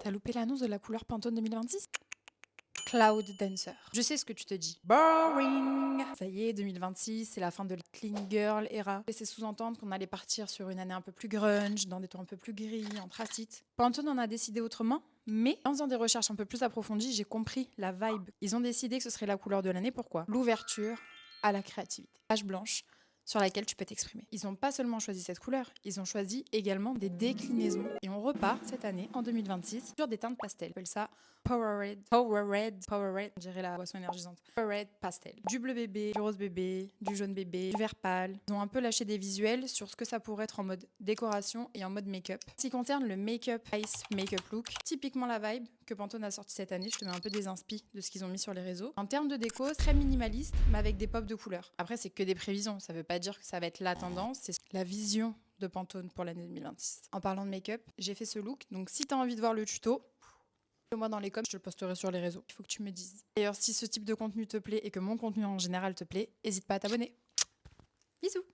T'as loupé l'annonce de la couleur Pantone 2026? Cloud Dancer. Je sais ce que tu te dis. Boring. Ça y est, 2026, c'est la fin de la clean girl era. Laissez sous-entendre qu'on allait partir sur une année un peu plus grunge, dans des tons un peu plus gris, anthracite. Pantone en a décidé autrement, mais en faisant des recherches un peu plus approfondies, j'ai compris la vibe. Ils ont décidé que ce serait la couleur de l'année. Pourquoi? L'ouverture à la créativité. Page blanche sur laquelle tu peux t'exprimer. Ils n'ont pas seulement choisi cette couleur, ils ont choisi également des déclinaisons. Et on repart cette année, en 2026, sur des teintes pastel. On appelle ça Power Red, Power Red, Power Red, on dirait la boisson énergisante. Power Red Pastel. Du bleu bébé, du rose bébé, du jaune bébé, du vert pâle. Ils ont un peu lâché des visuels sur ce que ça pourrait être en mode décoration et en mode make-up. En ce qui concerne le make-up ice make-up look, typiquement la vibe que Pantone a sorti cette année, je te mets un peu des inspi de ce qu'ils ont mis sur les réseaux. En termes de déco, très minimaliste, mais avec des pops de couleurs. Après, c'est que des prévisions, ça veut pas dire que ça va être la tendance, c'est la vision de Pantone pour l'année 2026. En parlant de make-up, j'ai fait ce look, donc si t'as envie de voir le tuto, moi dans les coms, je te le posterai sur les réseaux. Il faut que tu me dises. D'ailleurs, si ce type de contenu te plaît et que mon contenu en général te plaît, n'hésite pas à t'abonner. Bisous!